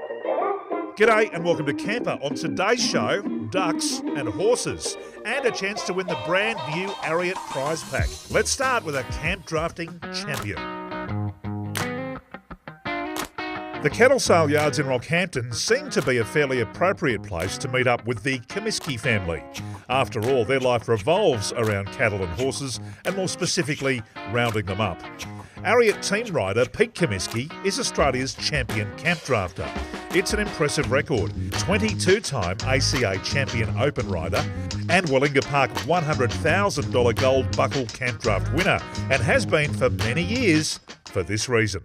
G'day and welcome to Campr. On today's show, ducks and horses, and a chance to win the brand new Ariat prize pack. Let's start with a camp drafting champion. The cattle sale yards in Rockhampton seem to be a fairly appropriate place to meet up with the Comiskey family. After all, their life revolves around cattle and horses, and more specifically, rounding them up. Ariat team rider Pete Comiskey is Australia's champion camp drafter. It's an impressive record, 22-time ACA champion open rider and Wellinga Park $100,000 gold buckle camp draft winner, and has been for many years for this reason.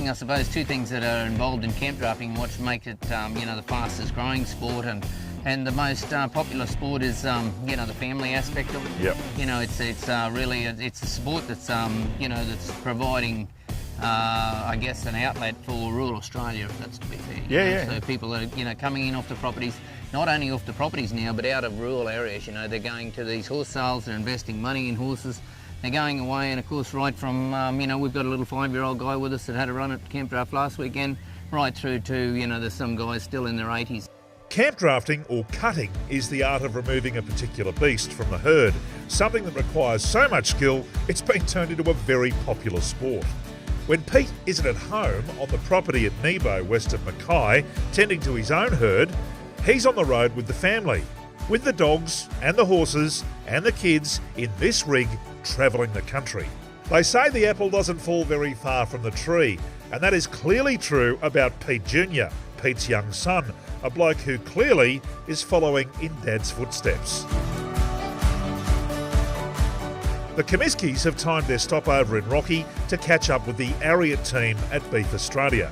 I suppose two things that are involved in camp drafting, what make it the fastest growing sport and the most popular sport is the family aspect of it. Yep. It's really a sport that's that's providing I guess an outlet for rural Australia, if that's to be fair. Yeah. So people are coming in off the properties, not only off the properties now, but out of rural areas. They're going to these horse sales, they're investing money in horses. They're going away, and of course right from, we've got a little 5-year-old guy with us that had a run at camp draft last weekend, right through to, there's some guys still in their 80s. Camp drafting, or cutting, is the art of removing a particular beast from the herd, something that requires so much skill it's been turned into a very popular sport. When Pete isn't at home on the property at Nebo, west of Mackay, tending to his own herd, he's on the road with the family, with the dogs and the horses and the kids in this rig travelling the country. They say the apple doesn't fall very far from the tree, and that is clearly true about Pete Jr., Pete's young son, a bloke who clearly is following in Dad's footsteps. The Comiskeys have timed their stopover in Rocky to catch up with the Ariat team at Beef Australia.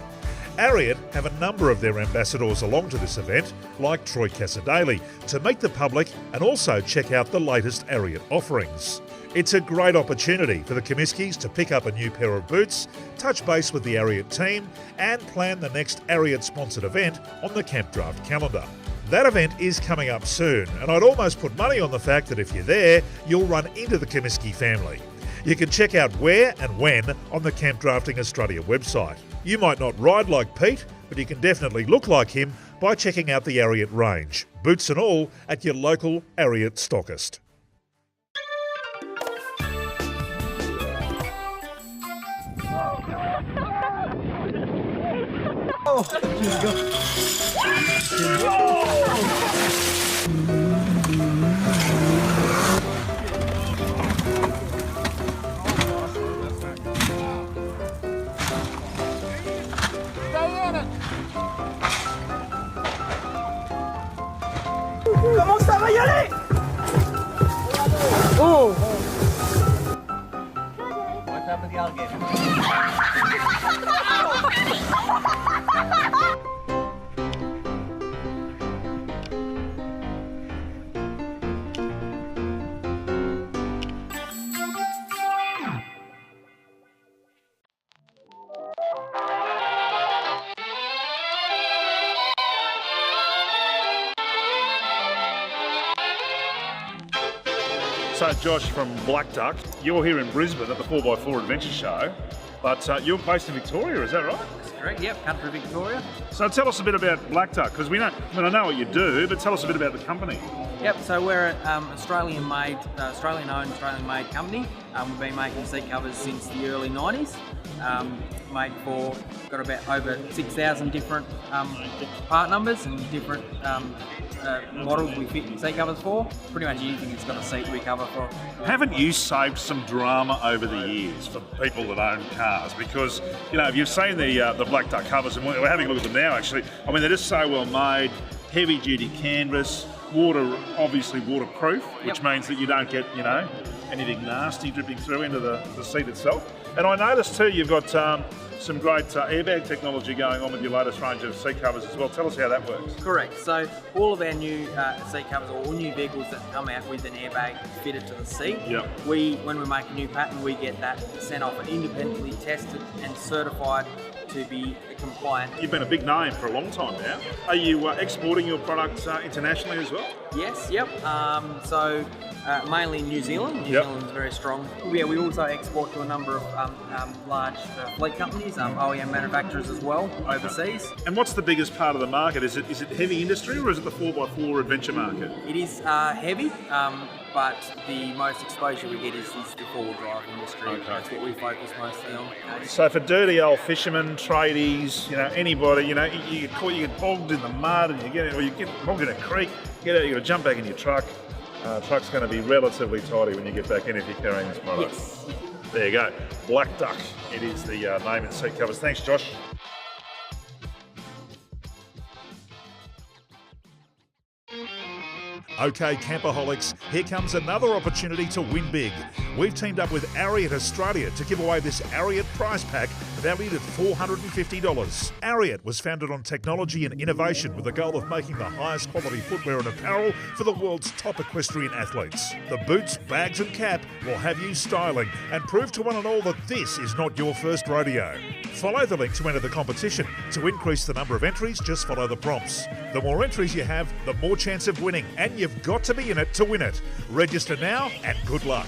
Ariat have a number of their ambassadors along to this event, like Troy Casadei, to meet the public and also check out the latest Ariat offerings. It's a great opportunity for the Comiskeys to pick up a new pair of boots, touch base with the Ariat team, and plan the next Ariat-sponsored event on the Camp Draft calendar. That event is coming up soon, and I'd almost put money on the fact that if you're there, you'll run into the Comiskey family. You can check out where and when on the Camp Drafting Australia website. You might not ride like Pete, but you can definitely look like him by checking out the Ariat range, boots and all, at your local Ariat stockist. Comment ça va y aller? Oh! What's up with the alligator? So Josh from Black Duck, you're here in Brisbane at the 4x4 Adventure Show, but you're based in Victoria, is that right? That's correct, yep, country Victoria. So tell us a bit about Black Duck, because I know what you do, but tell us a bit about the company. Yep, so we're an Australian-owned, Australian-made company. We've been making seat covers since the early 90s. Got about over 6,000 different part numbers and different models we fit seat covers for. Pretty much anything that's got a seat we cover for. Haven't you saved some drama over the years for people that own cars? Because, if you've seen the Black Duck covers, and we're having a look at them now actually, they're just so well made, heavy duty canvas, obviously waterproof, which means that you don't get, anything nasty dripping through into the seat itself. And I noticed too, you've got some great airbag technology going on with your latest range of seat covers as well. Tell us how that works. Correct. So all of our new seat covers, or all new vehicles that come out with an airbag fitted to the seat, when we make a new pattern, we get that sent off and independently tested and certified to be compliant. You've been a big name for a long time now. Are you exporting your products internationally as well? Yes, yep. So mainly New Zealand. New Zealand's very strong. Yeah, we also export to a number of large fleet companies, OEM manufacturers as well, overseas. And what's the biggest part of the market? Is it heavy industry or is it the 4x4 adventure market? It is heavy, but the most exposure we get is the four-wheel drive industry. Okay. That's what we focus mostly on. So for dirty old fishermen, tradies, anybody, you get bogged in the mud and you get bogged in a creek, get out, you got to jump back in your truck. Truck's going to be relatively tidy when you get back in if you're carrying this product. Yes. There you go. Black Duck. It is the name and seat covers. Thanks, Josh. Okay, Camperholics, here comes another opportunity to win big. We've teamed up with Ariat Australia to give away this Ariat prize pack valued at $450. Ariat was founded on technology and innovation with the goal of making the highest quality footwear and apparel for the world's top equestrian athletes. The boots, bags and cap will have you styling and prove to one and all that this is not your first rodeo. Follow the link to enter the competition. To increase the number of entries, just follow the prompts. The more entries you have, the more chance of winning, and you've got to be in it to win it. Register now and good luck.